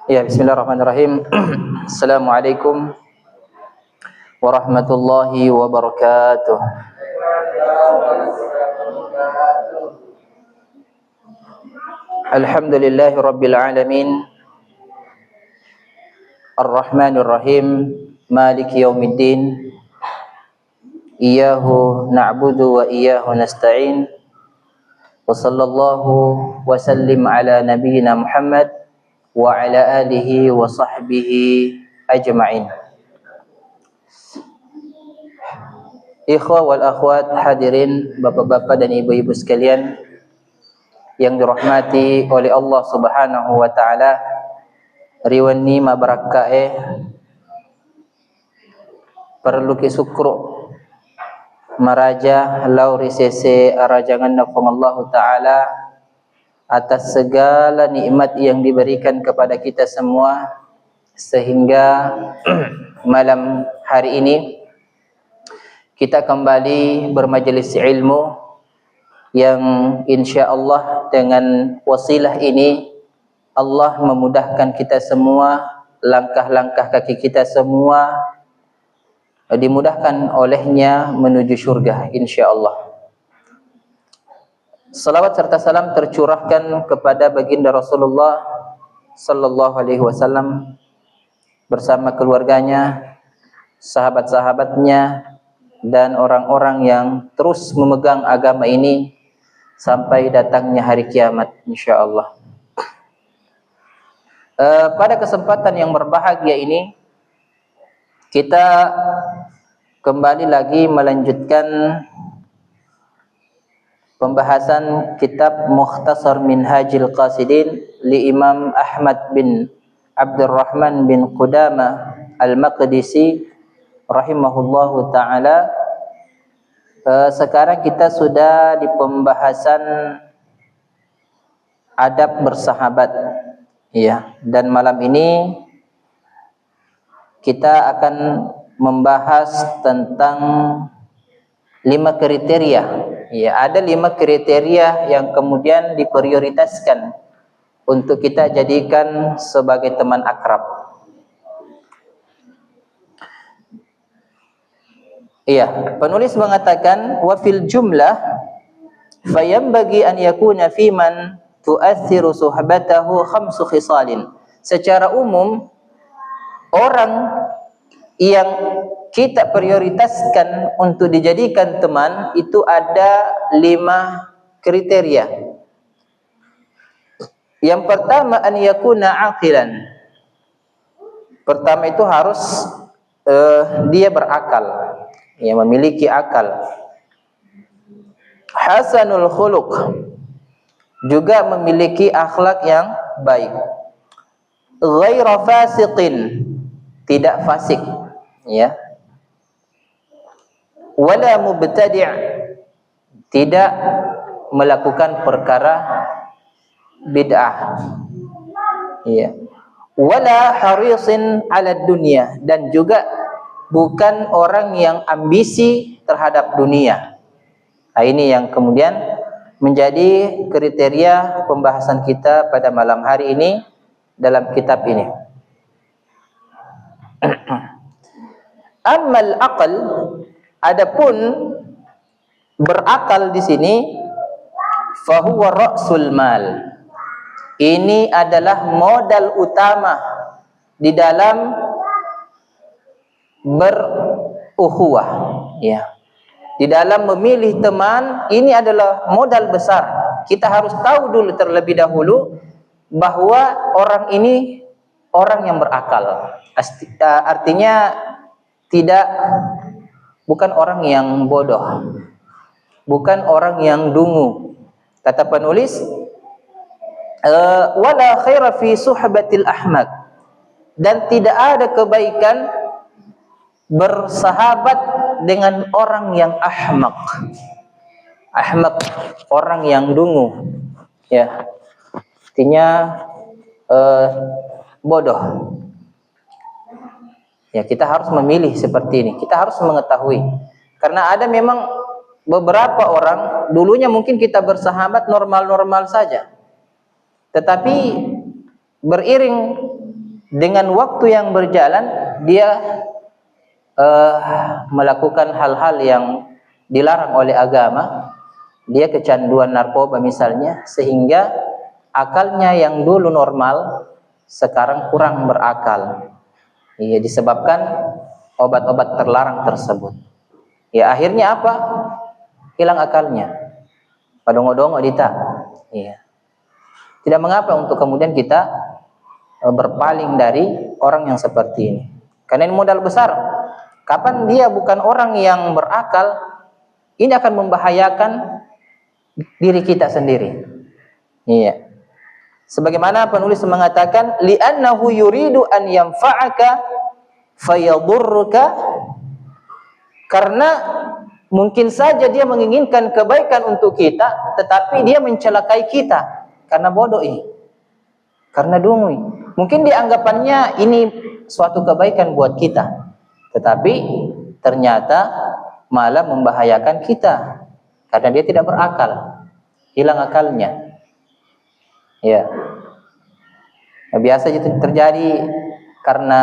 Ya, bismillahirrahmanirrahim. Assalamualaikum warahmatullahi wabarakatuh. Alhamdulillahi rabbil alamin. Ar-Rahmanir Rahim. Maliki yaumiddin. Iyyahu na'budu wa iyyahu nasta'in. Wa sallallahu wa sallim ala nabiyyina Muhammad wa ala alihi wa sahbihi ajma'in. Ikhwah wal akhwat hadirin, bapak-bapak dan ibu-ibu sekalian yang dirahmati oleh Allah Subhanahu wa taala. Riwani mabarakae perlu kisukru maraja lauri sese arajangan nafung Allah taala atas segala nikmat yang diberikan kepada kita semua, sehingga malam hari ini kita kembali bermajelis ilmu yang insya-Allah dengan wasilah ini Allah memudahkan kita semua, langkah-langkah kaki kita semua dimudahkan olehnya menuju syurga insya-Allah. Salawat serta salam tercurahkan kepada baginda Rasulullah sallallahu alaihi wasallam bersama keluarganya, sahabat-sahabatnya dan orang-orang yang terus memegang agama ini sampai datangnya hari kiamat insyaallah. Pada kesempatan yang berbahagia ini kita kembali lagi melanjutkan pembahasan kitab Mukhtasar Minhajil Qasidin li Imam Ahmad bin Abdurrahman bin Qudamah Al-Maqdisi rahimahullahu ta'ala. Sekarang kita sudah di pembahasan adab bersahabat, ya, dan malam ini kita akan membahas tentang 5 kriteria. Ya, ada 5 kriteria yang kemudian diprioritaskan untuk kita jadikan sebagai teman akrab. Iya, penulis mengatakan wa fil jumlah fayambagi an yakuna fi man tu'athiru suhbatahu khamsu khisalin. Secara umum orang yang kita prioritaskan untuk dijadikan teman itu ada 5 kriteria. Yang pertama an yakuna aqilan. Pertama itu harus dia berakal, ya, memiliki akal. Hasanul khuluq, juga memiliki akhlak yang baik. Ghaira fasiqin, tidak fasik, ya. Wala mubtadi', tidak melakukan perkara bid'ah, ya. Wala harisin 'ala dunya, dan juga bukan orang yang ambisi terhadap dunia. Nah, ini yang kemudian menjadi kriteria pembahasan kita pada malam hari ini dalam kitab ini. Ammal aql, adapun berakal di sini, fahuwa ra'sul mal. Ini adalah modal utama di dalam berukhuwah, ya. Di dalam memilih teman, ini adalah modal besar. Kita harus tahu dulu terlebih dahulu bahwa orang ini orang yang berakal. Artinya bukan orang yang bodoh, bukan orang yang dungu. Kata penulis, wala khaira fi suhbatil ahmaq, dan tidak ada kebaikan bersahabat dengan orang yang ahmaq. Ahmaq, orang yang dungu, ya. Artinya bodoh. Ya, kita harus memilih seperti ini. Kita harus mengetahui. Karena ada memang beberapa orang, dulunya mungkin kita bersahabat normal-normal saja. Tetapi beriring dengan waktu yang berjalan dia melakukan hal-hal yang dilarang oleh agama. Dia kecanduan narkoba misalnya, sehingga akalnya yang dulu normal sekarang kurang berakal. Iya, disebabkan obat-obat terlarang tersebut. Ya, akhirnya apa? Hilang akalnya. Padongo-dongo dita. Iya. Tidak mengapa untuk kemudian kita berpaling dari orang yang seperti ini. Karena ini modal besar. Kapan dia bukan orang yang berakal, ini akan membahayakan diri kita sendiri. Iya. Sebagaimana penulis mengatakan, li'annahu yuridu an yanfa'aka fayadurruka, karena mungkin saja dia menginginkan kebaikan untuk kita, tetapi dia mencelakai kita karena bodoh ini, karena dungui. Mungkin dianggapannya ini suatu kebaikan buat kita, tetapi ternyata malah membahayakan kita karena dia tidak berakal, hilang akalnya. Ya, nah, biasa itu terjadi karena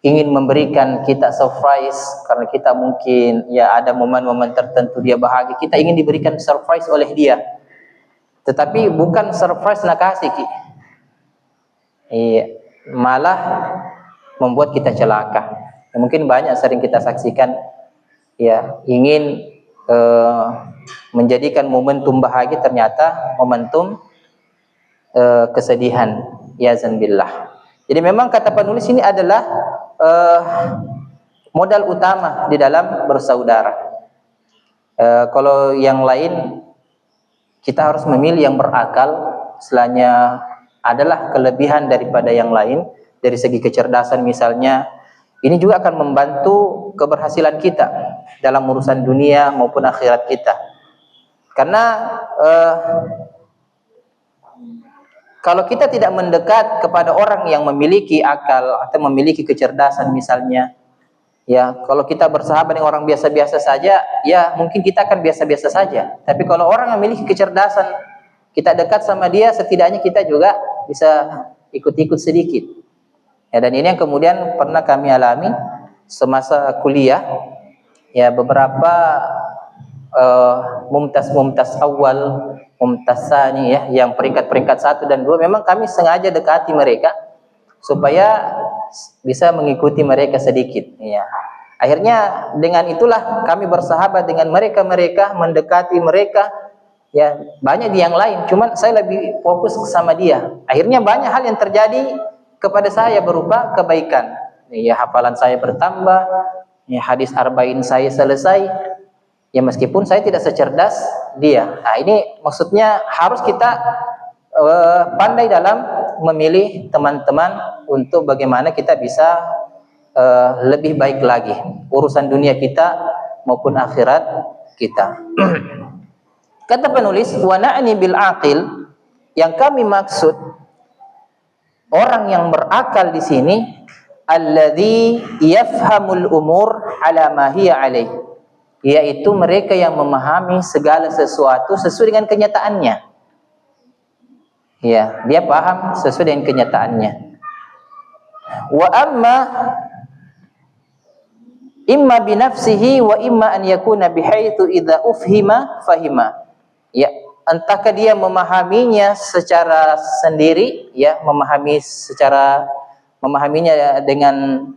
ingin memberikan kita surprise, karena kita mungkin ya ada momen-momen tertentu dia bahagia, kita ingin diberikan surprise oleh dia, tetapi bukan surprise nak kasih, iya, malah membuat kita celaka. Ya, mungkin banyak sering kita saksikan, ya, ingin menjadikan momentum bahagia, ternyata momentum kesedihan. Ya zanbillah. Jadi memang kata penulis ini adalah modal utama di dalam bersaudara. Kalau yang lain kita harus memilih yang berakal, selanya adalah kelebihan daripada yang lain dari segi kecerdasan misalnya. Ini juga akan membantu keberhasilan kita dalam urusan dunia maupun akhirat kita. Karena kalau kita tidak mendekat kepada orang yang memiliki akal atau memiliki kecerdasan misalnya, ya, kalau kita bersahabat dengan orang biasa-biasa saja, ya mungkin kita akan biasa-biasa saja. Tapi kalau orang yang memiliki kecerdasan, kita dekat sama dia, setidaknya kita juga bisa ikut-ikut sedikit. Ya, dan ini yang kemudian pernah kami alami semasa kuliah. Ya, beberapa mumtaz awal, mumtaz tsani, ya, yang peringkat 1 dan 2, memang kami sengaja dekati mereka supaya bisa mengikuti mereka sedikit, ya. Akhirnya dengan itulah kami bersahabat dengan mereka, mendekati mereka. Ya, banyak di yang lain, cuman saya lebih fokus sama dia. Akhirnya banyak hal yang terjadi kepada saya berupa kebaikan. Ya, hafalan saya bertambah, ya, hadis arba'in saya selesai. Ya, meskipun saya tidak secerdas dia. Nah, ini maksudnya harus kita pandai dalam memilih teman-teman untuk bagaimana kita bisa lebih baik lagi urusan dunia kita maupun akhirat kita. Kata penulis, wa na'ni bil aqil, yang kami maksud orang yang berakal di sini, alladzi yafhamul umur ala ma hiya alaih, yaitu mereka yang memahami segala sesuatu sesuai dengan kenyataannya. Ya, dia paham sesuai dengan kenyataannya. Wa amma imma binafsihi wa imma an yakuna bihaitsu idza ufhima fahima. Ya, entahkah dia memahaminya secara sendiri, ya, memahaminya dengan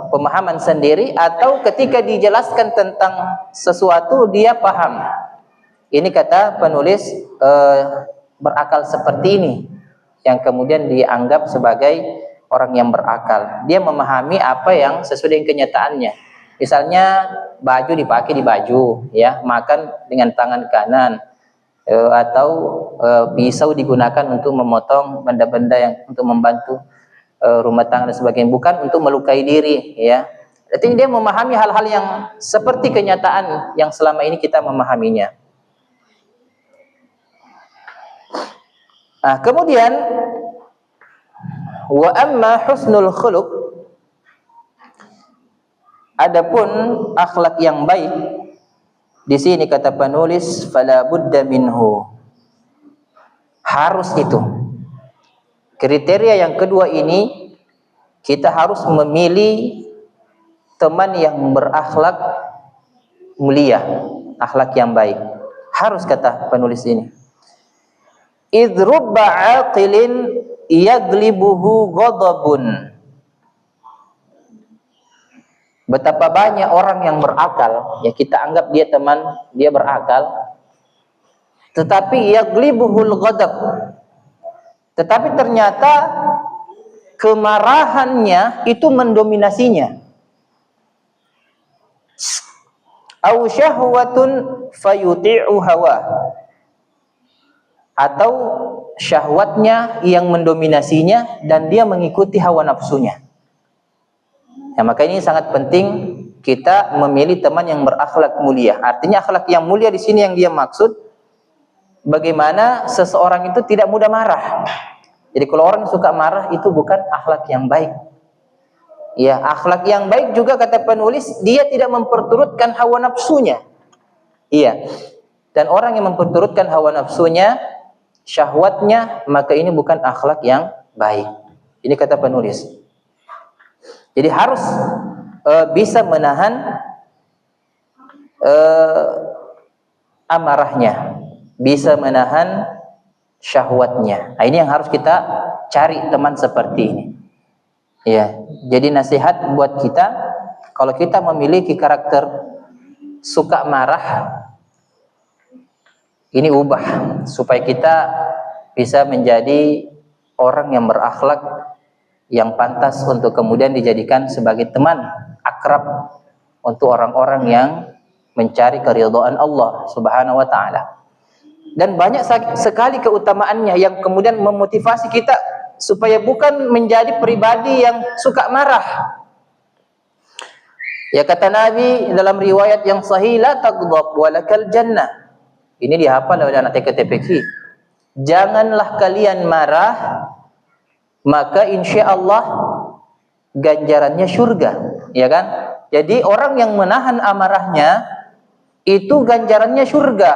pemahaman sendiri, atau ketika dijelaskan tentang sesuatu dia paham. Ini kata penulis berakal seperti ini yang kemudian dianggap sebagai orang yang berakal. Dia memahami apa yang sesuai dengan kenyataannya. Misalnya baju dipakai di baju, ya, makan dengan tangan kanan, atau pisau digunakan untuk memotong benda-benda yang untuk membantu rumah tangga dan sebagainya, bukan untuk melukai diri, ya. Artinya dia memahami hal-hal yang seperti kenyataan yang selama ini kita memahaminya. Nah, kemudian wa amma husnul khuluq, adapun akhlak yang baik di sini kata penulis, fala budda minhu, harus itu. Kriteria yang kedua ini, kita harus memilih teman yang berakhlak mulia, akhlak yang baik. Harus, kata penulis ini. Idh rubba aqilin yaglibuhu ghadabun. Betapa banyak orang yang berakal, ya kita anggap dia teman, dia berakal, tetapi yaglibuhul ghadab, tetapi ternyata kemarahannya itu mendominasinya. Au syahwatun fayuti'u hawa, atau syahwatnya yang mendominasinya dan dia mengikuti hawa nafsunya. Ya, maka ini sangat penting kita memilih teman yang berakhlak mulia. Artinya akhlak yang mulia di sini yang dia maksud, bagaimana seseorang itu tidak mudah marah. Jadi kalau orang suka marah itu bukan akhlak yang baik. Ya, akhlak yang baik juga kata penulis, dia tidak memperturutkan hawa nafsunya. Iya. Dan orang yang memperturutkan hawa nafsunya, syahwatnya, maka ini bukan akhlak yang baik. Ini kata penulis. Jadi harus bisa menahan amarahnya, bisa menahan syahwatnya. Nah, ini yang harus kita cari teman seperti ini. Ya, jadi nasihat buat kita, kalau kita memiliki karakter suka marah, ini ubah supaya kita bisa menjadi orang yang berakhlak, yang pantas untuk kemudian dijadikan sebagai teman akrab untuk orang-orang yang mencari keridhaan Allah Subhanahu wa taala. Dan banyak sekali keutamaannya yang kemudian memotivasi kita supaya bukan menjadi pribadi yang suka marah. Ya, kata Nabi dalam riwayat yang sahih, la taghdab walakal jannah. Ini dihafal oleh anak TKTPQ. Janganlah kalian marah, maka insyaallah ganjarannya surga, ya kan? Jadi orang yang menahan amarahnya itu ganjarannya surga.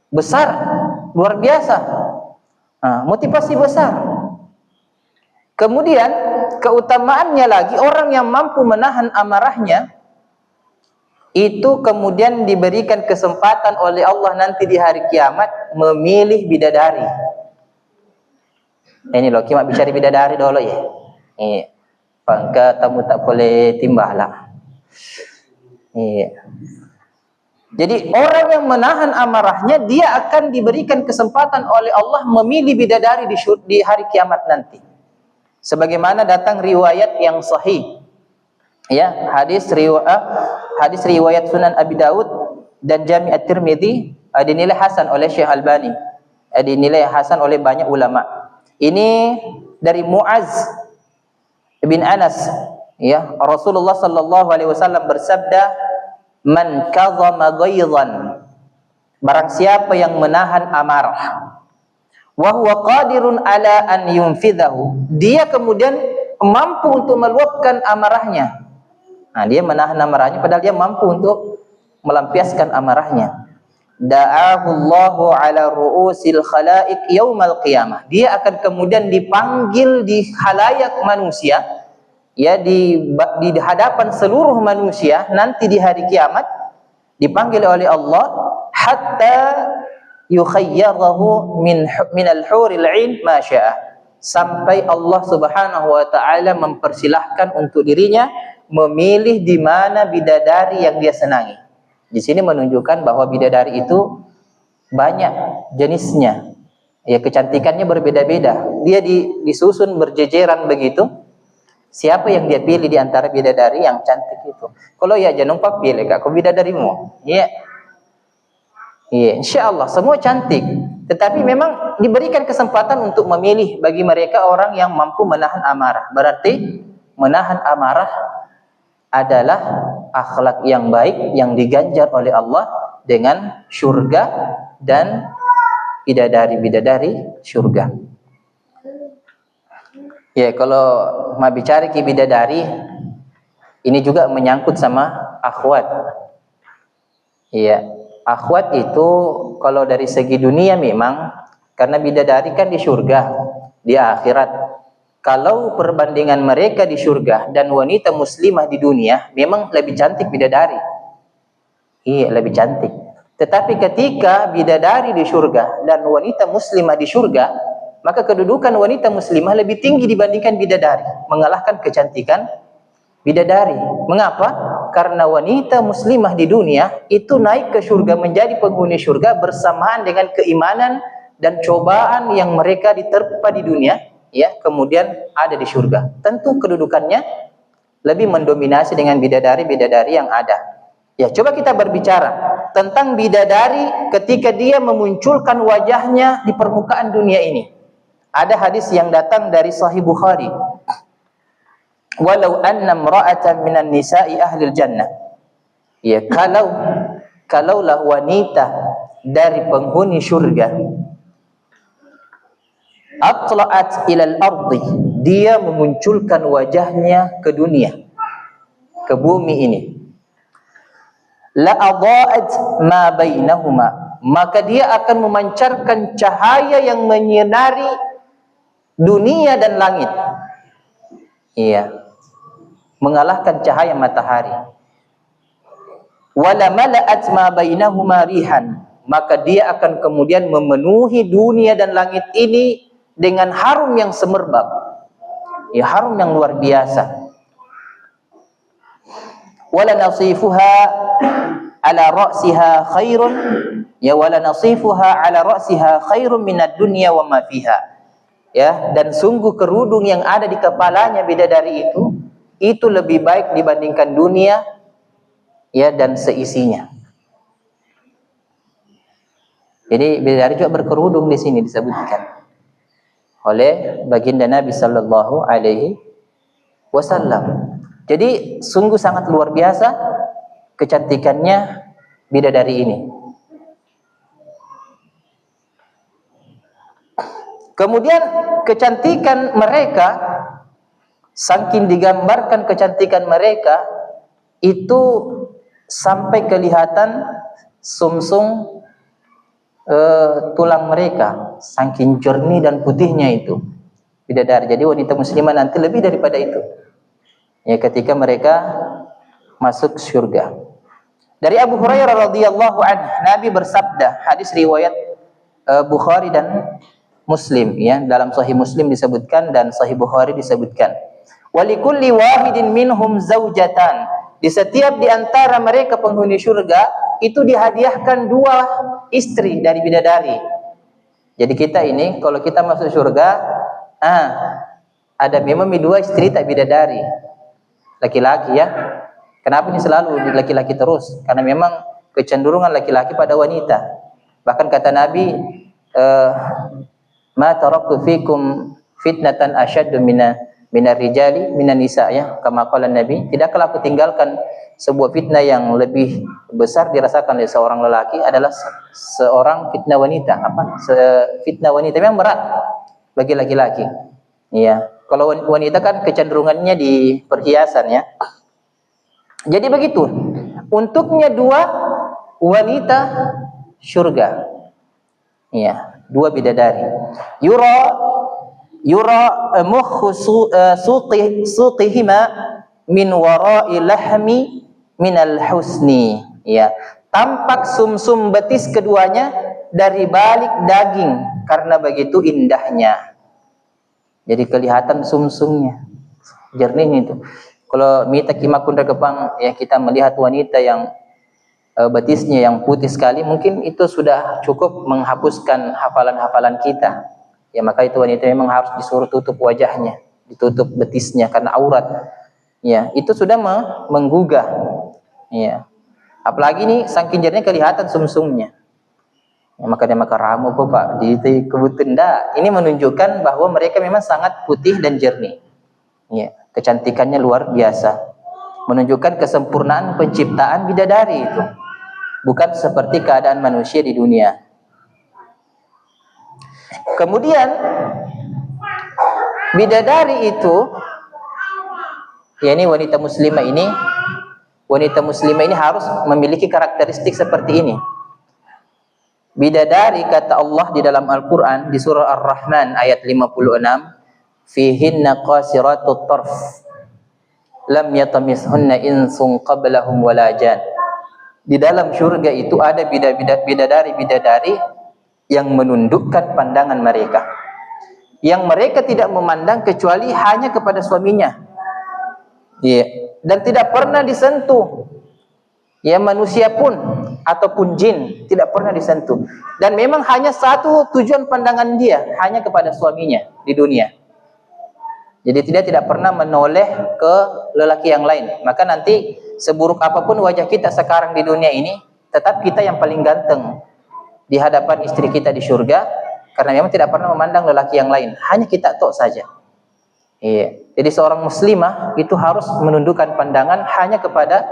Besar, luar biasa. Nah, motivasi besar. Kemudian keutamaannya lagi, orang yang mampu menahan amarahnya itu kemudian diberikan kesempatan oleh Allah nanti di hari kiamat memilih bidadari. Ini loh, kiamat bicara bidadari dulu ya. Iya. Bangka tamu tak boleh timbah lah. Iya. Jadi orang yang menahan amarahnya, dia akan diberikan kesempatan oleh Allah memilih bidadari di hari kiamat nanti. Sebagaimana datang riwayat yang sahih, ya, hadis riwayat Sunan Abi Daud dan Jami' At-Tirmidzi, dinilai hasan oleh Syekh Albani, dinilai hasan oleh banyak ulama. Ini dari Muaz bin Anas, ya, Rasulullah sallallahu alaihi wasallam bersabda, man kadhama ghaidhan, barang siapa yang menahan amarah, wa huwa qadirun ala an yunfidhahu, dia kemudian mampu untuk meluapkan amarahnya. Nah, dia menahan amarahnya padahal dia mampu untuk melampiaskan amarahnya. Da'ahu Allahu ala ru'usil khalaiq yaumal qiyamah, dia akan kemudian dipanggil di khalayak manusia, ya, di hadapan seluruh manusia nanti di hari kiamat, dipanggil oleh Allah hatta yukhayyarahu min al-huril 'ain ma syaa, sampai Allah Subhanahu wa taala mempersilahkan untuk dirinya memilih di mana bidadari yang dia senangi. Di sini menunjukkan bahwa bidadari itu banyak jenisnya. Ya, kecantikannya berbeda-beda. Dia disusun berjejeran begitu. Siapa yang dia pilih di antara bidadari yang cantik itu? Kalau ya jangan lupa pilih kak, kau bidadarimu. Ya. Iya, insyaallah semua cantik. Tetapi memang diberikan kesempatan untuk memilih bagi mereka orang yang mampu menahan amarah. Berarti menahan amarah adalah akhlak yang baik yang diganjar oleh Allah dengan surga dan bidadari-bidadari surga. Ya, kalau mau bicara ke bidadari, ini juga menyangkut sama akhwat. Iya, akhwat itu kalau dari segi dunia memang, karena bidadari kan di surga di akhirat. Kalau perbandingan mereka di surga dan wanita muslimah di dunia, memang lebih cantik bidadari. Iya, lebih cantik. Tetapi ketika bidadari di surga dan wanita muslimah di surga, maka kedudukan wanita muslimah lebih tinggi dibandingkan bidadari, mengalahkan kecantikan bidadari. Mengapa? Karena wanita muslimah di dunia itu naik ke surga menjadi penghuni surga bersamaan dengan keimanan dan cobaan yang mereka diterpa di dunia, ya, kemudian ada di surga. Tentu kedudukannya lebih mendominasi dengan bidadari-bidadari yang ada. Ya, coba kita berbicara tentang bidadari ketika dia memunculkan wajahnya di permukaan dunia ini. Ada hadis yang datang dari Sahih Bukhari. Walau anna imra'atan minan nisa'i ahlil jannah. Ya, kalaulah wanita dari penghuni surga atla'at ilal ardi, dia memunculkan wajahnya ke dunia, ke bumi ini, la adha'at ma bainahuma, maka dia akan memancarkan cahaya yang menyinari dunia dan langit. Iya, mengalahkan cahaya matahari. Wala mala'at ma bainahuma rihan, maka dia akan kemudian memenuhi dunia dan langit ini dengan harum yang semerbak. Ya, harum yang luar biasa. Wala nasifuha ala ra'siha khairun, ya, wala nasifuha ala ra'siha khairun minad dunya wa ma fiha. Ya, dan sungguh kerudung yang ada di kepalanya bidadari itu lebih baik dibandingkan dunia, ya, dan seisinya. Jadi bidadari juga berkerudung di sini disebutkan oleh baginda Nabi sallallahu alaihi wasallam. Jadi sungguh sangat luar biasa kecantikannya bidadari ini. Kemudian kecantikan mereka, saking digambarkan kecantikan mereka itu sampai kelihatan sumsum tulang mereka, saking jernih dan putihnya itu bidadari. Jadi wanita muslimah nanti lebih daripada itu, ya, ketika mereka masuk surga. Dari Abu Hurairah radhiyallahu anhu, Nabi bersabda, hadis riwayat Bukhari dan Muslim, ya, dalam Sahih Muslim disebutkan dan Sahih Bukhari disebutkan. Walikulli wahidin minhum zaujatan, di setiap di antara mereka penghuni surga itu dihadiahkan 2 istri dari bidadari. Jadi kita ini kalau kita masuk surga, ada memang 2 istri tak bidadari, laki-laki, ya. Kenapa ini selalu laki-laki terus? Karena memang kecenderungan laki-laki pada wanita. Bahkan kata Nabi, ma taraktu fikum fitnatan asyaddu minar rijali minan nisa, ya, kama qala Nabi, tidaklah aku tinggalkan sebuah fitnah yang lebih besar dirasakan oleh seorang lelaki adalah seorang fitnah wanita. Fitnah wanita memang berat bagi laki-laki. Iya, kalau wanita kan kecenderungannya di perhiasan, ya. Jadi begitu untuknya 2 wanita surga. Iya, 2 bidadari. Yura mukhu suqihima min wara'i lahmi minal husni, ya, tampak sumsum betis keduanya dari balik daging karena begitu indahnya. Jadi kelihatan sumsumnya, jernihnya itu. Kalau mita kimakunda kepang, ya, kita melihat wanita yang betisnya yang putih sekali, mungkin itu sudah cukup menghapuskan hafalan-hafalan kita. Ya, maka itu wanita memang harus disuruh tutup wajahnya, ditutup betisnya karena aurat. Ya, itu sudah menggugah. Ya. Apalagi ini saking jernihnya kelihatan sumsumnya. Ya, maka dia makan ramu Pak di kebutuhan. Ini menunjukkan bahwa mereka memang sangat putih dan jernih. Ya, kecantikannya luar biasa. Menunjukkan kesempurnaan penciptaan bidadari itu. Bukan seperti keadaan manusia di dunia. Kemudian bidadari itu, ya, ini wanita muslimah ini harus memiliki karakteristik seperti ini. Bidadari kata Allah di dalam Al-Quran di surah Ar-Rahman ayat 56, fihinna qasiratut tarf lam yatamishunna insun qablahum wala jan. Di dalam surga itu ada bidadari-bidadari yang menundukkan pandangan mereka, yang mereka tidak memandang kecuali hanya kepada suaminya, ya, dan tidak pernah disentuh, ya, manusia pun ataupun jin tidak pernah disentuh. Dan memang hanya satu tujuan pandangan dia, hanya kepada suaminya di dunia. Jadi tidak pernah menoleh ke lelaki yang lain. Maka nanti seburuk apapun wajah kita sekarang di dunia ini, tetap kita yang paling ganteng di hadapan istri kita di surga, karena memang tidak pernah memandang lelaki yang lain, hanya kita tok saja. Iya. Jadi seorang muslimah itu harus menundukkan pandangan hanya kepada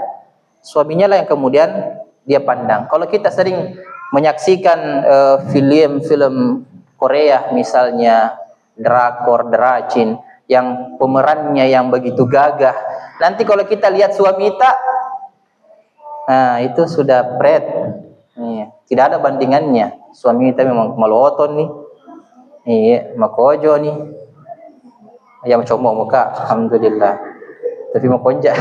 suaminya lah yang kemudian dia pandang. Kalau kita sering menyaksikan film-film Korea misalnya, drakor, dracin, yang pemerannya yang begitu gagah, nanti kalau kita lihat suami kita, nah itu sudah pret, tidak ada bandingannya. Suami kita memang meloton nih, makojo nih, yang comok muka, alhamdulillah, tapi makonja.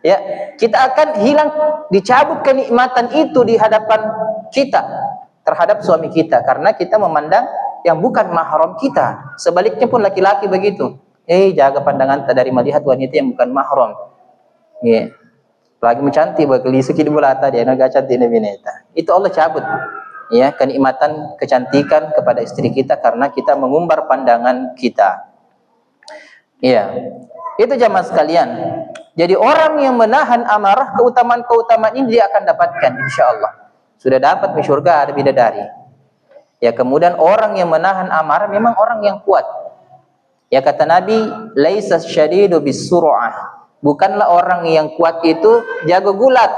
Ya, kita akan hilang, dicabut kenikmatan itu di hadapan kita terhadap suami kita, karena kita memandang yang bukan mahram kita. Sebaliknya pun laki-laki begitu. Jaga pandangan dari melihat wanita yang bukan mahram. Ya. Lagi mencantik bagi suki di bulata dia naga cantik na bineta. Itu Allah cabut. Ya, kenikmatan kecantikan kepada istri kita karena kita mengumbar pandangan kita. Ya. Itu jamaah sekalian. Jadi orang yang menahan amarah, keutamaan-keutamaan ini dia akan dapatkan insyaallah. Sudah dapat di surga ada bidadari. Ya, kemudian orang yang menahan amarah memang orang yang kuat. Ya, kata Nabi, laisa syadidu bisur'ah. Bukanlah orang yang kuat itu jago gulat,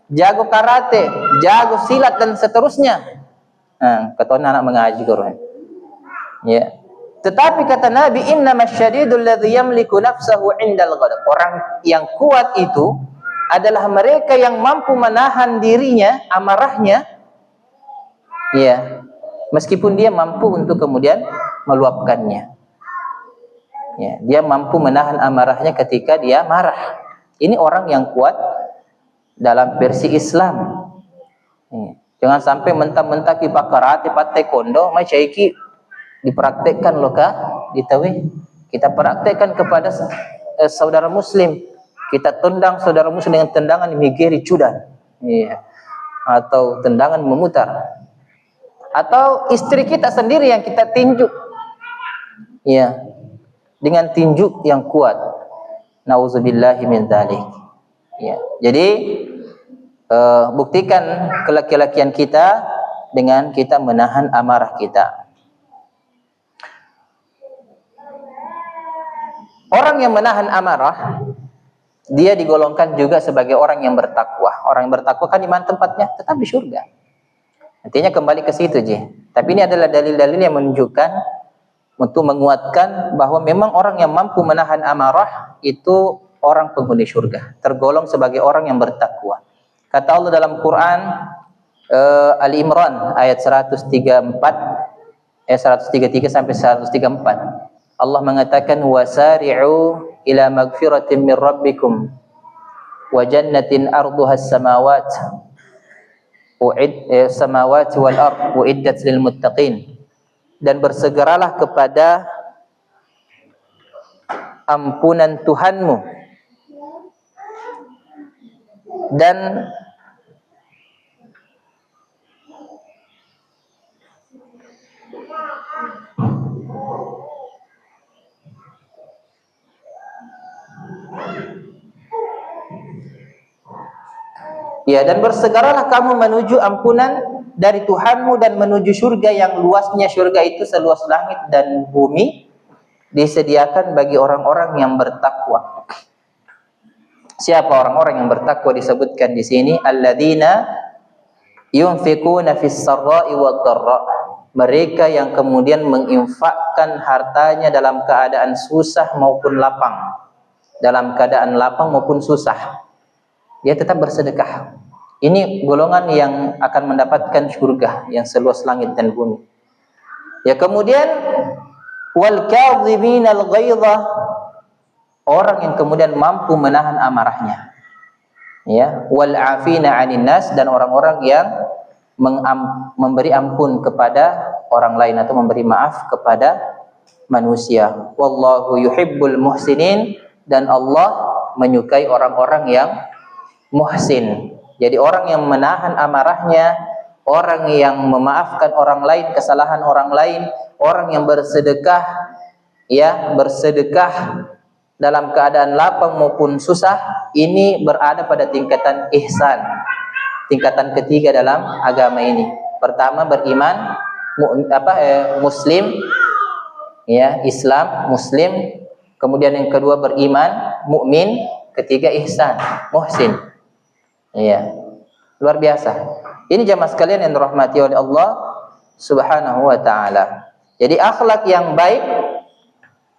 jago karate, jago silat dan seterusnya. Nah, kata anak mengaji Quran. Ya. Tetapi kata Nabi, innamasyadidul ladzi yamliku nafsahu 'indal ghadab. Orang yang kuat itu adalah mereka yang mampu menahan dirinya, amarahnya. Ya. Meskipun dia mampu untuk kemudian meluapkannya. Ya, dia mampu menahan amarahnya ketika dia marah. Ini orang yang kuat dalam versi Islam. Ya. Jangan sampai mentah-mentah ki karate, pat taekwondo, mai caiki dipraktekkan loh kah? Ditawi. Kita praktekkan kepada saudara muslim. Kita tendang saudara muslim dengan tendangan migeri cudan. Ya. Atau tendangan memutar. Atau istri kita sendiri yang kita tinjuk, ya, dengan tinjuk yang kuat. Nauzubillahi min dzalik. Ya, jadi buktikan kelaki-lakian kita dengan kita menahan amarah kita. Orang yang menahan amarah, dia digolongkan juga sebagai orang yang bertakwa. Orang yang bertakwa kan di mana tempatnya? Tetap di surga. Artinya kembali ke situ, Ji. Tapi ini adalah dalil-dalil yang menunjukkan untuk menguatkan bahwa memang orang yang mampu menahan amarah itu orang penghuni surga, tergolong sebagai orang yang bertakwa. Kata Allah dalam Quran Ali Imran ayat 133 sampai 134. Allah mengatakan wasari'u ila magfiratin min rabbikum wa jannatin arduha as-samawati samawati wal ard uiddat lil muttaqin, dan bersegeralah kepada ampunan Tuhanmu dan bersegeralah kamu menuju ampunan dari Tuhanmu dan menuju surga yang luasnya surga itu seluas langit dan bumi, disediakan bagi orang-orang yang bertakwa. Siapa orang-orang yang bertakwa disebutkan di sini? Alladzina yunfikuna fis sarra'i wad dharra. Mereka yang kemudian menginfakkan hartanya dalam keadaan susah maupun lapang. Dalam keadaan lapang maupun susah, dia tetap bersedekah. Ini golongan yang akan mendapatkan surga yang seluas langit dan bumi. Ya, kemudian wal kadhiminal ghaidha, orang yang kemudian mampu menahan amarahnya. Ya, wal afina 'anil nas, dan orang-orang yang memberi ampun kepada orang lain atau memberi maaf kepada manusia. Wallahu yuhibbul muhsinin, dan Allah menyukai orang-orang yang muhsin. Jadi orang yang menahan amarahnya, orang yang memaafkan orang lain, kesalahan orang lain, orang yang bersedekah, ya, bersedekah dalam keadaan lapang maupun susah, ini berada pada tingkatan ihsan, tingkatan ketiga dalam agama ini. Pertama beriman, muslim, ya, Islam, muslim. Kemudian yang kedua beriman, mukmin. Ketiga ihsan, muhsin. Iya, luar biasa. Ini jamaah sekalian yang dirahmati oleh Allah Subhanahu wa taala. Jadi akhlak yang baik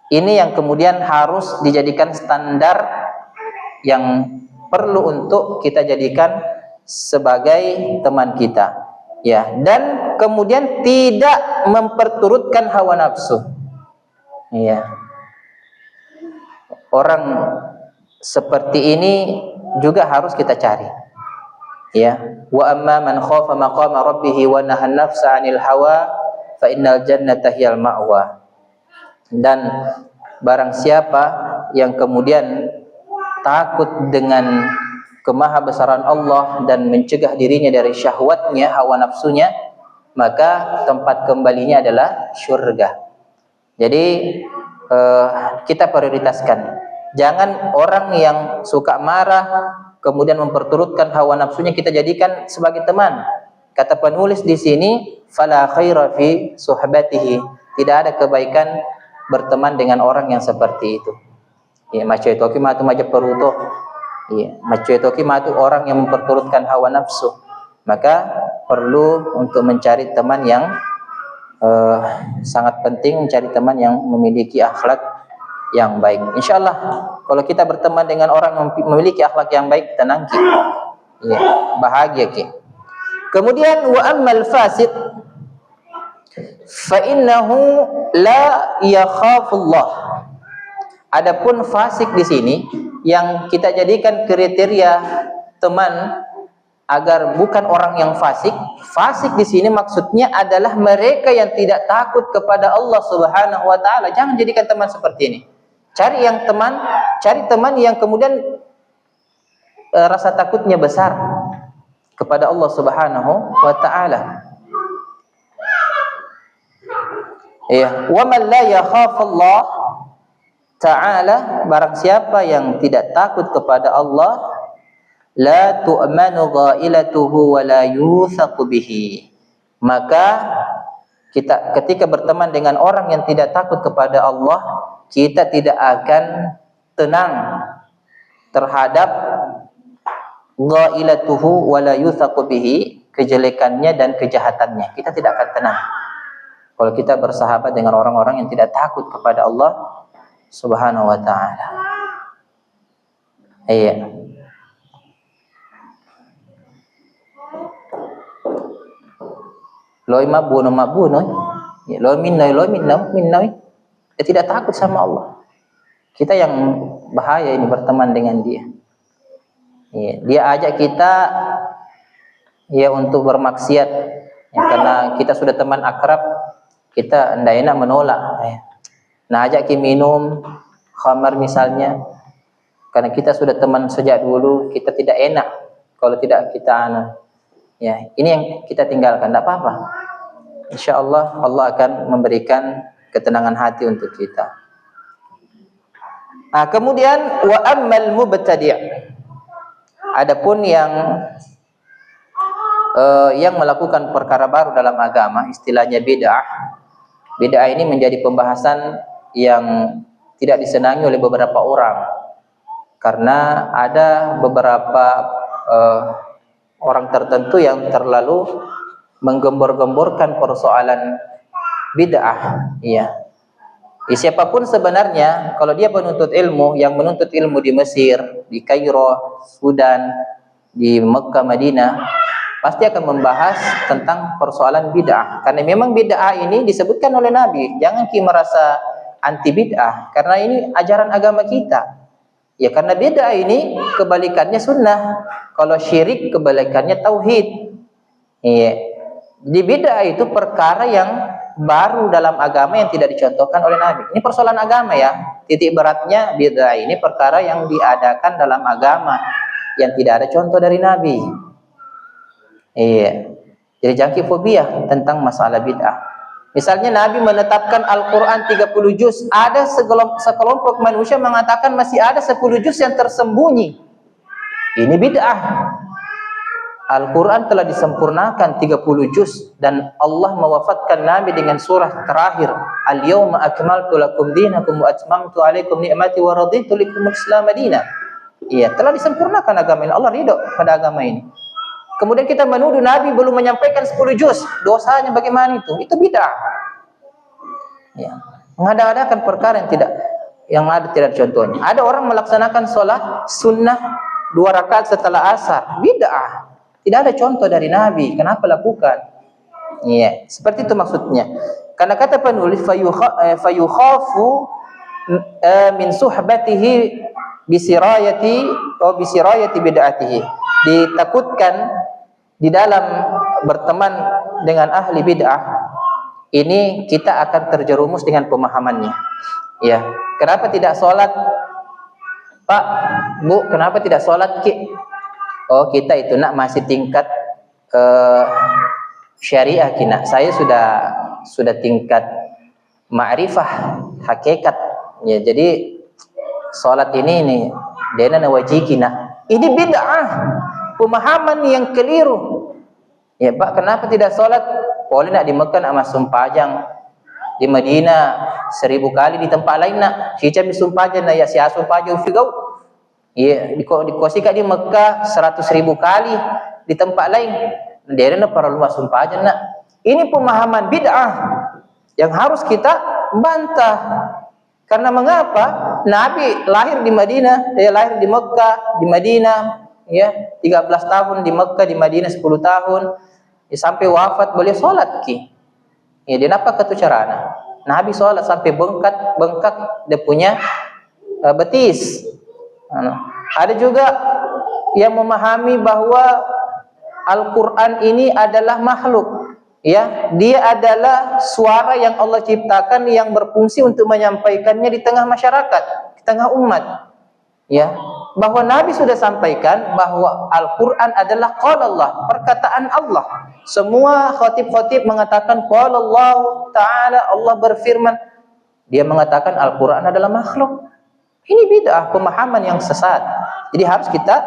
ini yang kemudian harus dijadikan standar yang perlu untuk kita jadikan sebagai teman kita. Ya, dan kemudian tidak memperturutkan hawa nafsu. Iya. Orang seperti ini juga harus kita cari. Ya, wa amma man khafa maqama rabbih wa nahan nafsa 'anil hawa fa innal jannata hiyal ma'wa. Dan barang siapa yang kemudian takut dengan kemahabesaran Allah dan mencegah dirinya dari syahwatnya, hawa nafsunya, maka tempat kembalinya adalah syurga. Jadi kita prioritaskan. Jangan orang yang suka marah kemudian memperturutkan hawa nafsunya kita jadikan sebagai teman. Kata penulis di sini, fala khaira fi suhbatihi. Tidak ada kebaikan berteman dengan orang yang seperti itu. Ya, macam itu matu maja peruto. Ya, macam itu matu orang yang memperturutkan hawa nafsu. Maka perlu untuk mencari teman yang sangat penting, mencari teman yang memiliki akhlak yang baik. Insyaallah kalau kita berteman dengan orang yang memiliki akhlak yang baik, tenang ki. Ya, bahagia ki. Kemudian wa ammal fasid fa innahu la yakhafullah. Adapun fasik di sini yang kita jadikan kriteria teman agar bukan orang yang fasik. Fasik di sini maksudnya adalah mereka yang tidak takut kepada Allah Subhanahu wa taala. Jangan jadikan teman seperti ini. Cari teman yang kemudian rasa takutnya besar kepada Allah Subhanahu wa taala. Ya, wa man la yakhafullah ta'ala, barang siapa yang tidak takut kepada Allah, la tu'manu ghailatuhu wa la yuthaqu bihi. Maka kita ketika berteman dengan orang yang tidak takut kepada Allah, kita tidak akan tenang terhadap ghailatuhu wa la yuthaqu bihi, kejelekannya dan kejahatannya. Kita tidak akan tenang kalau kita bersahabat dengan orang-orang yang tidak takut kepada Allah Subhanahu wa ta'ala. Iya. Loi mabuno. Ya, loi minnoi. Dia tidak takut sama Allah. Kita yang bahaya ini berteman dengan dia. Ya, dia ajak kita ya untuk bermaksiat. Ya, karena kita sudah teman akrab, kita tidak enak menolak. Ya. Nah, ajak kita minum khamar misalnya, karena kita sudah teman sejak dulu, kita tidak enak kalau tidak kita ya, ini yang kita tinggalkan, tidak apa-apa. Insyaallah Allah akan memberikan ketenangan hati untuk kita. Nah, kemudian wa ammal mubtadi'. Adapun yang melakukan perkara baru dalam agama, istilahnya bid'ah. Bid'ah ini menjadi pembahasan yang tidak disenangi oleh beberapa orang, karena ada beberapa orang tertentu yang terlalu menggembor-gemborkan persoalan bid'ah. Iya. Siapapun sebenarnya kalau dia penuntut ilmu, yang menuntut ilmu di Mesir, di Kairo, Sudan, di Mekah, Madinah, pasti akan membahas tentang persoalan bid'ah. Karena memang bid'ah ini disebutkan oleh Nabi. Jangan kita merasa anti bid'ah, karena ini ajaran agama kita. Ya, karena bid'ah ini kebalikannya sunnah. Kalau syirik kebalikannya tauhid. Iya. Di bid'ah itu perkara yang baru dalam agama yang tidak dicontohkan oleh Nabi. Ini persoalan agama ya. Titik beratnya bid'ah ini perkara yang diadakan dalam agama yang tidak ada contoh dari Nabi. Iya. Jadi jangan fobia tentang masalah bid'ah. Misalnya Nabi menetapkan Al-Quran 30 juz. Ada sekelompok manusia mengatakan masih ada 10 juz yang tersembunyi. Ini bid'ah. Al-Quran telah disempurnakan 30 juz. Dan Allah mewafatkan Nabi dengan surah terakhir. Al-yawma akmaltu lakum dinakum wa atmamtu alaikum ni'mati wa raditu likumul islam madinah. Iya, telah disempurnakan agama ini. Allah ridho pada agama ini. Kemudian kita menuduh Nabi belum menyampaikan 10 juz. Dosanya bagaimana itu? Itu bid'ah. Ya. Mengada-adakan perkara yang tidak contohnya. Ada orang melaksanakan sholat sunnah 2 rakaat setelah asar. Bid'ah. Tidak ada contoh dari Nabi. Kenapa lakukan? Ya, seperti itu maksudnya. Karena kata penulis fayukhafu min suhbatihi bisirayati bid'atihi. Ditakutkan di dalam berteman dengan ahli bid'ah ini kita akan terjerumus dengan pemahamannya. Ya, kenapa tidak sholat, Pak, Bu? Kenapa tidak sholat, Ki? Oh, kita itu nak masih tingkat syariah, Ki. Nak, saya sudah tingkat ma'rifah, hakikat. Ya, jadi sholat ini dena wajib, Nak. Ini bid'ah. Pemahaman yang keliru. Ya Pak, kenapa tidak sholat? Boleh nak di Mekah nak sumpajang, di Madinah 1000 kali, di tempat lain nak cicam sumpajang nak ya si sumpajang figau. Ya, di kosika di Mekah 100.000 kali, di tempat lain dia nak perlu sumpajang nak. Ini pemahaman bid'ah yang harus kita bantah. Karena mengapa? Nabi lahir di Madinah, dia lahir di Mekah, di Madinah, ya, 13 tahun di Mekah, di Madinah 10 tahun, ya, sampai wafat boleh sholat, Ki. Ya, dia apa ketu carana? Nabi sholat sampai bengkak dia punya betis. Ada juga yang memahami bahwa Al-Quran ini adalah makhluk. Ya, dia adalah suara yang Allah ciptakan yang berfungsi untuk menyampaikannya di tengah masyarakat, di tengah umat. Ya, bahwa Nabi sudah sampaikan bahwa Al-Quran adalah qala Allah, perkataan Allah. Semua khatib-khatib mengatakan qala Allah Ta'ala, Allah berfirman. Dia mengatakan Al-Quran adalah makhluk. Ini bid'ah, pemahaman yang sesat. Jadi harus kita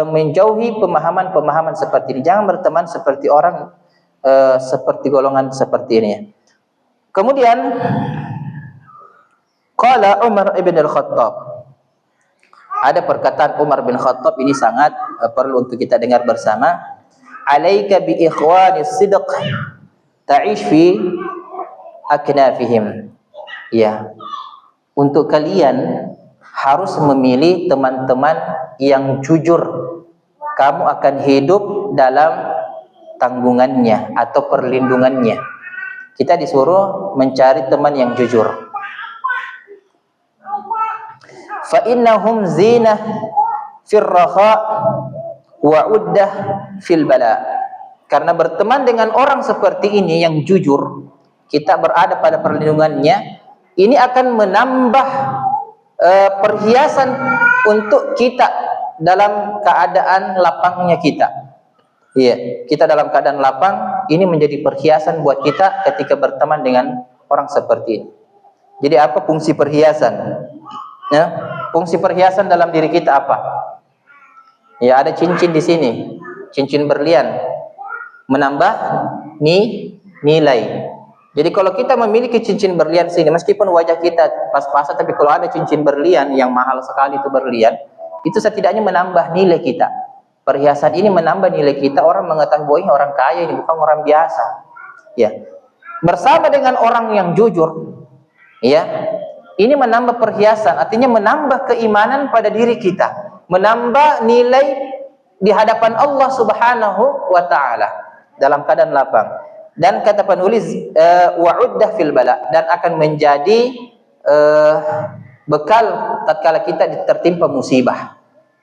menjauhi pemahaman-pemahaman seperti ini. Jangan berteman seperti orang seperti golongan seperti ini. Kemudian qala Umar ibn al-Khattab. Ada perkataan Umar bin Khattab ini sangat perlu untuk kita dengar bersama. Alaika bi ikhwanis sidq ta'ish fi aknafihim. Ya. Untuk kalian harus memilih teman-teman yang jujur. Kamu akan hidup dalam tanggungannya atau perlindungannya. Kita disuruh mencari teman yang jujur. Fa innahum zinah fir raha wa uddah fil bala. Karena berteman dengan orang seperti ini yang jujur, kita berada pada perlindungannya, ini akan menambah perhiasan untuk kita dalam keadaan lapangnya kita. Iya, kita dalam keadaan lapang, ini menjadi perhiasan buat kita ketika berteman dengan orang seperti ini. Jadi apa fungsi perhiasan? Ya, fungsi perhiasan dalam diri kita apa? Ya, ada cincin di sini, cincin berlian, menambah nilai. Jadi kalau kita memiliki cincin berlian sini, meskipun wajah kita pas-pasan, tapi kalau ada cincin berlian yang mahal sekali itu berlian, itu setidaknya menambah nilai kita. Perhiasan ini menambah nilai kita, orang mengetahui bahwa ini orang kaya, ini bukan orang biasa. Ya. Bersama dengan orang yang jujur, ya. Ini menambah perhiasan, artinya menambah keimanan pada diri kita, menambah nilai di hadapan Allah Subhanahu wa taala dalam keadaan lapang. Dan kata penulis wa'uddah fil bala, dan akan menjadi bekal tatkala kita tertimpa musibah.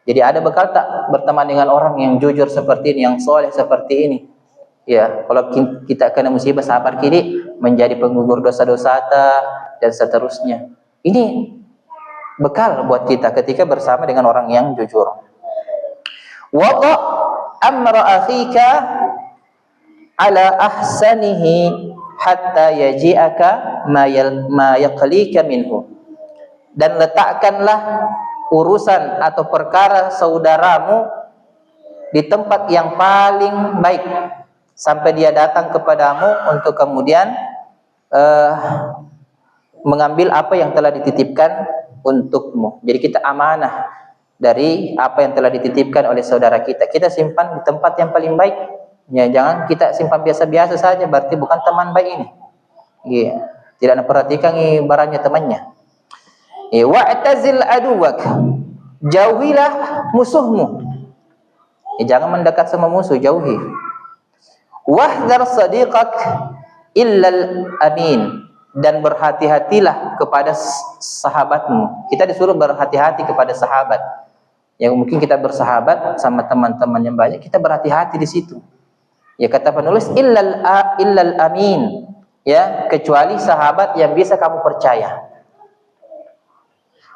Jadi ada bekal tak berteman dengan orang yang jujur seperti ini, yang soleh seperti ini. Ya, kalau kita kena musibah sabar kini menjadi penggugur dosa-dosa dan seterusnya. Ini bekal buat kita ketika bersama dengan orang yang jujur. Wada' amra akhika ala ahsanihi hatta yaji'aka ma yaqlika minhu. Dan letakkanlah urusan atau perkara saudaramu di tempat yang paling baik sampai dia datang kepadamu untuk kemudian mengambil apa yang telah dititipkan untukmu. Jadi kita amanah dari apa yang telah dititipkan oleh saudara kita. Kita simpan di tempat yang paling baik. Ya, jangan kita simpan biasa-biasa saja, berarti bukan teman baik ini. Ya, tidak memperhatikan barangnya temannya. Ya, wa'tazil aduwak. Jauhilah musuhmu. Ya, jangan mendekat sama musuh, jauhi. Wahdhar sadiqak illal amin. Dan berhati-hatilah kepada sahabatmu. Kita disuruh berhati-hati kepada sahabat. Yang mungkin kita bersahabat sama teman-teman yang banyak, kita berhati-hati di situ. Ya, kata penulis illal amin, ya, kecuali sahabat yang bisa kamu percaya.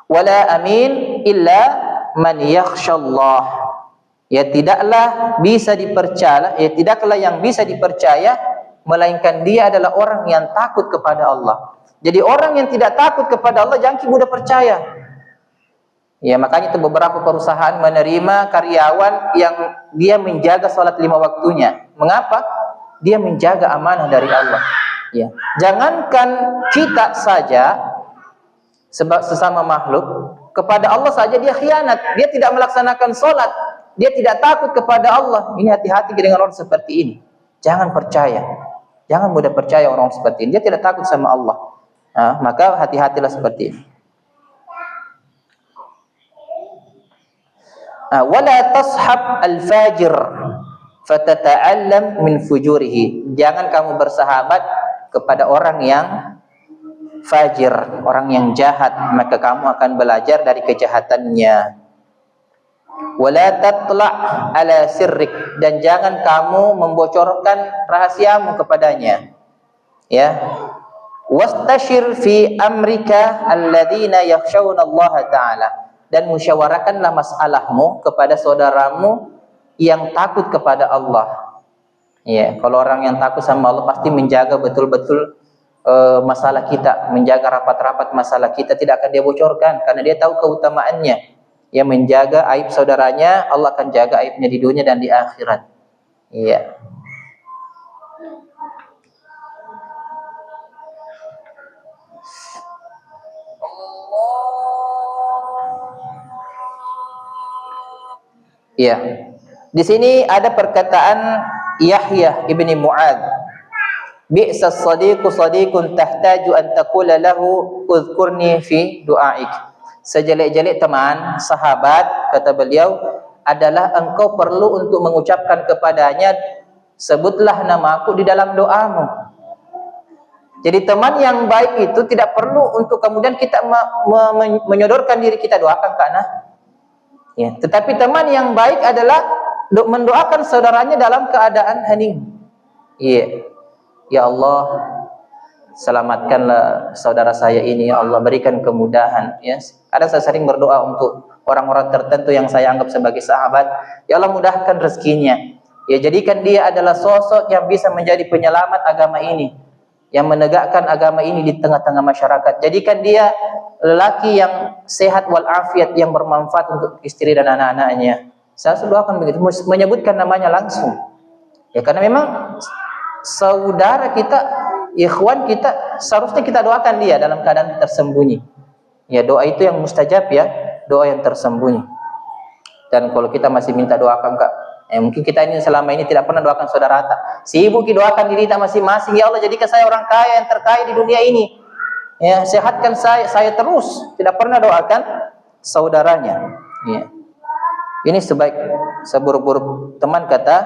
Wala amin illa man yakhshallah. Ya, tidaklah bisa dipercaya, ya tidaklah yang bisa dipercaya melainkan dia adalah orang yang takut kepada Allah. Jadi orang yang tidak takut kepada Allah jangan mudah percaya. Ya, makanya itu beberapa perusahaan menerima karyawan yang dia menjaga salat 5 waktunya. Mengapa? Dia menjaga amanah dari Allah. Ya, jangankan kita saja sebab sesama makhluk, kepada Allah saja dia khianat. Dia tidak melaksanakan salat, dia tidak takut kepada Allah. Ini hati-hati dengan orang seperti ini. Jangan percaya. Jangan mudah percaya orang seperti ini. Dia tidak takut sama Allah. Nah, maka hati-hatilah seperti ini. Wala tashab al-fajir fatata'allam min fujurihi. Jangan kamu bersahabat kepada orang yang fajir, orang yang jahat, maka kamu akan belajar dari kejahatannya. Wala tatla' ala sirrik, dan jangan kamu membocorkan rahasiamu kepadanya. Ya. Wastashir fi amrika alladhina yakhshawna Allah ta'ala. Dan musyawarahkanlah masalahmu kepada saudaramu yang takut kepada Allah. Ya, kalau orang yang takut sama Allah pasti menjaga betul-betul masalah kita, menjaga rapat-rapat masalah kita, tidak akan dia bocorkan karena dia tahu keutamaannya. Ya, menjaga aib saudaranya, Allah akan jaga aibnya di dunia dan di akhirat. Iya. Iya. Di sini ada perkataan Yahya ibni Mu'adz. Bi'sas sadiqu sadiqun tahtaju an taqula lahu udhkurni fi du'aik. Sejelek-jelek teman, sahabat, kata beliau, adalah engkau perlu untuk mengucapkan kepadanya, sebutlah namaku di dalam doamu. Jadi teman yang baik itu tidak perlu untuk kemudian kita menyodorkan diri kita doakan karena ya, tetapi teman yang baik adalah mendoakan saudaranya dalam keadaan hening. Iya. Ya Allah, selamatkanlah saudara saya ini, ya Allah, berikan kemudahan. Ya. Ada saya sering berdoa untuk orang-orang tertentu yang saya anggap sebagai sahabat. Ya Allah, mudahkan rezekinya. Ya, jadikan dia adalah sosok yang bisa menjadi penyelamat agama ini, yang menegakkan agama ini di tengah-tengah masyarakat. Jadikan dia lelaki yang sehat walafiat, yang bermanfaat untuk istri dan anak-anaknya. Saya doakan begitu, menyebutkan namanya langsung. Ya, karena memang saudara kita, ikhwan kita, seharusnya kita doakan dia dalam keadaan tersembunyi. Ya, doa itu yang mustajab, ya, doa yang tersembunyi. Dan kalau kita masih minta doakan, Kak, mungkin kita ini selama ini tidak pernah doakan saudara kita. Sibuk doakan diri kita masing-masing. Ya Allah, jadikan saya orang kaya yang terkaya di dunia ini. Ya, sehatkan saya terus. Tidak pernah doakan saudaranya. Ya. Ini seburuk-buruk teman, kata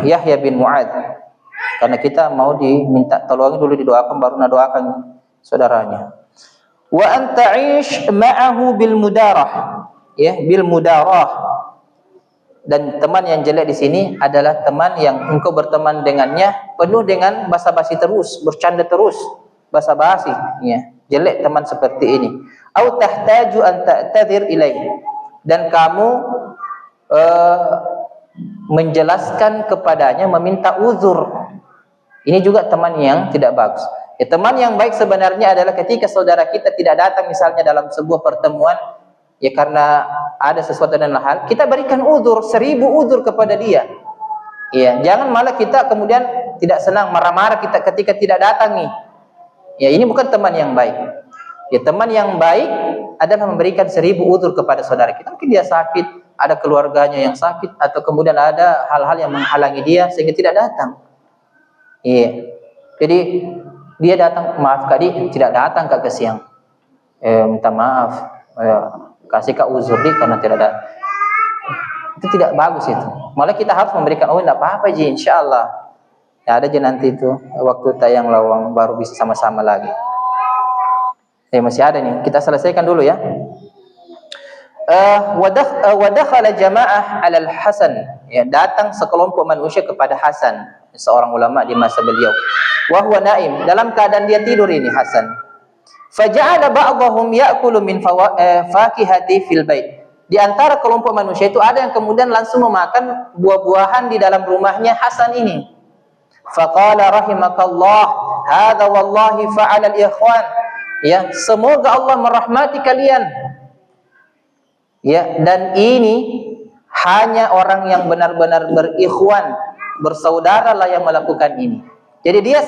Yahya bin Mu'adz. Karena kita mau diminta tolong dulu, didoakan baru doakan saudaranya. Wa anta'ish ma'ahu bil mudarah, ya, bil mudarah. Dan teman yang jelek di sini adalah teman yang engkau berteman dengannya penuh dengan basa-basi terus, bercanda terus, basa-basi, ya. Jelek teman seperti ini. Au tahtaju an ta'tadzir ilaihi, dan kamu menjelaskan kepadanya, meminta uzur. Ini juga teman yang tidak bagus. Ya, teman yang baik sebenarnya adalah ketika saudara kita tidak datang misalnya dalam sebuah pertemuan, ya karena ada sesuatu dan hal, kita berikan uzur, 1000 uzur kepada dia. Ya, jangan malah kita kemudian tidak senang, marah-marah kita ketika tidak datang nih. Ya, ini bukan teman yang baik. Ya, teman yang baik adalah memberikan 1000 uzur kepada saudara kita. Mungkin dia sakit, ada keluarganya yang sakit, atau kemudian ada hal-hal yang menghalangi dia sehingga tidak datang. Iya. Jadi dia datang, maaf Kak Di, tidak datang Kak ke siang. Minta maaf. Kasih Kak uzur Di karena tidak datang. Itu tidak bagus itu. Malah kita harus memberikan, oh enggak apa-apa Ji, insyaallah. Ya ada aja nanti itu waktu tayang lawang baru bisa sama-sama lagi. Masih ada nih. Kita selesaikan dulu ya. Wa dakhala jamaah 'ala al-Hasan. Ya, datang sekelompok manusia kepada Hasan, seorang ulama di masa beliau. Wa huwa naim, dalam keadaan dia tidur ini Hasan. Faja'ala ba'dhum ya'kulu min fakihati fil bait. Di antara kelompok manusia itu ada yang kemudian langsung memakan buah-buahan di dalam rumahnya Hasan ini. Faqala rahimakallah, hadza wallahi fa'ala al-ikhwan. Ya, semoga Allah merahmati kalian. Ya, dan ini hanya orang yang benar-benar berikhwan, bersaudara lah yang melakukan ini. Jadi dia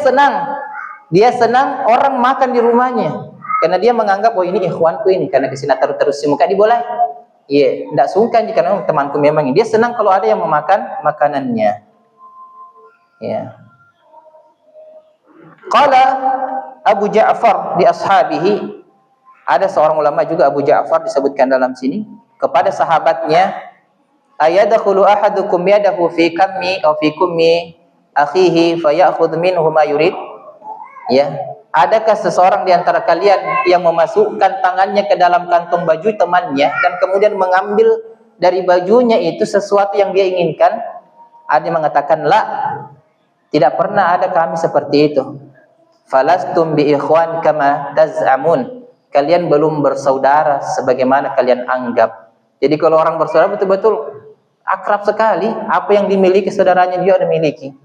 senang orang makan di rumahnya, karena dia menganggap, oh ini ikhwanku ini, karena kesini terus muka diboleh. Iya, tidak sungkan jika temanku memang ini. Dia senang kalau ada yang memakan makanannya. Ya. Qala Abu Ja'far di ashabihi, ada seorang ulama juga Abu Ja'far disebutkan dalam sini, kepada sahabatnya, ayadkhulu ahadukum yadahu fi kammi aw fi kummi akhihi fayakhudh minhu ma yurid. Ya, adakah seseorang di antara kalian yang memasukkan tangannya ke dalam kantong baju temannya dan kemudian mengambil dari bajunya itu sesuatu yang dia inginkan? Ada yang mengatakan, la, tidak pernah ada kami seperti itu. Falastum bi ikhwan kama taz'amun. Kalian belum bersaudara sebagaimana kalian anggap. Jadi kalau orang bersaudara betul-betul akrab sekali, apa yang dimiliki saudaranya dia ada miliki.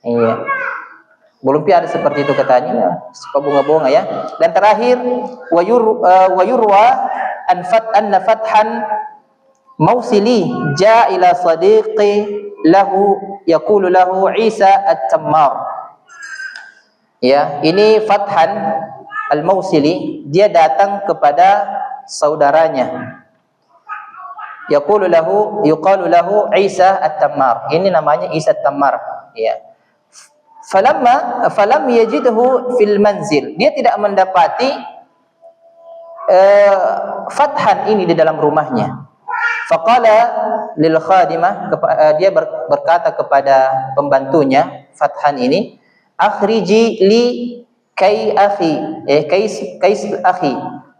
Iya. Belum ada seperti itu katanya, suka bunga-bunga ya. Dan terakhir, wa yurwa anna Fathan Mausili jaa ila sadiqi lahu yaqulu lahu Isa at-Tammar. Ya, ini Fathan Al-Mausili, dia datang kepada saudaranya. Yuqalu lahu Isa at-Tammar. Ini namanya Isa at-Tammar, ya. Falam yajidhu fil manzil. Dia tidak mendapati Fathan ini di dalam rumahnya. Faqala lil khadimah, dia berkata kepada pembantunya Fathan ini, akhriji li kai akhi,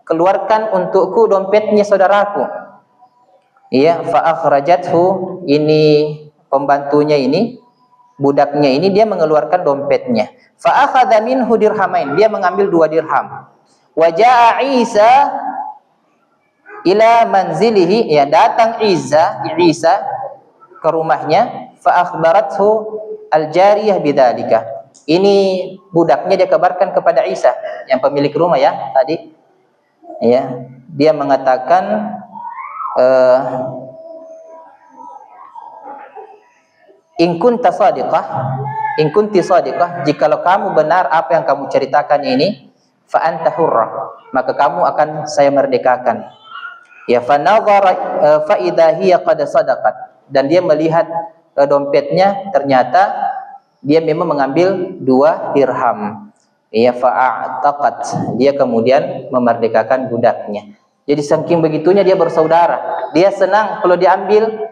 keluarkan untukku dompetnya saudaraku. Iya, fa akhrajathu, ini pembantunya ini, budaknya ini, dia mengeluarkan dompetnya. Fa akhadha minhu dirhamain, dia mengambil 2 dirham. Wa jaa Isa ila manzilihi, ya, datang Isa ke rumahnya. Fa akhbarathu al-jariyah bidzalika. Ini budaknya dia kabarkan kepada Isa, yang pemilik rumah ya tadi. Ya, dia mengatakan in kunti sadiqah, jikalau kamu benar apa yang kamu ceritakan ini, fa anta hurrah, maka kamu akan saya merdekakan. Ya, fa nadhara fa idza hiya qad sadaqat, dan dia melihat dompetnya, ternyata dia memang mengambil 2 dirham. Ya, fa a'taqat, dia kemudian memerdekakan budaknya. Jadi saking begitunya dia bersaudara. Dia senang kalau diambil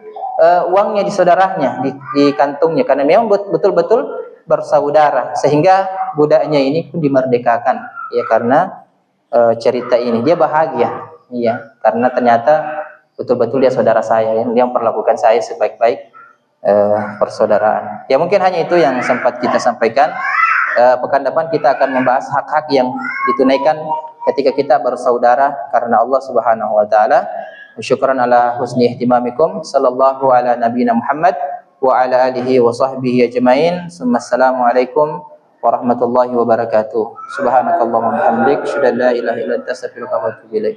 uangnya di saudaranya, di kantungnya, karena memang betul-betul bersaudara. Sehingga budaknya ini pun dimerdekakan, ya karena cerita ini. Dia bahagia, ya, karena ternyata betul-betul dia saudara saya, yang perlakukan saya sebaik-baik persaudaraan. Ya mungkin hanya itu yang sempat kita sampaikan. Pekan depan kita akan membahas hak-hak yang ditunaikan ketika kita bersaudara karena Allah Subhanahu wa taala. Syukran ala husni ihtimamikum. Sallallahu ala nabiyina Muhammad wa ala alihi wa sahbihi ajmain. Assalamualaikum warahmatullahi wabarakatuh. Subhanakallahumma wa bihamdik, asyhadu an la ilaha illa anta, astaghfiruka wa atubu ilaik.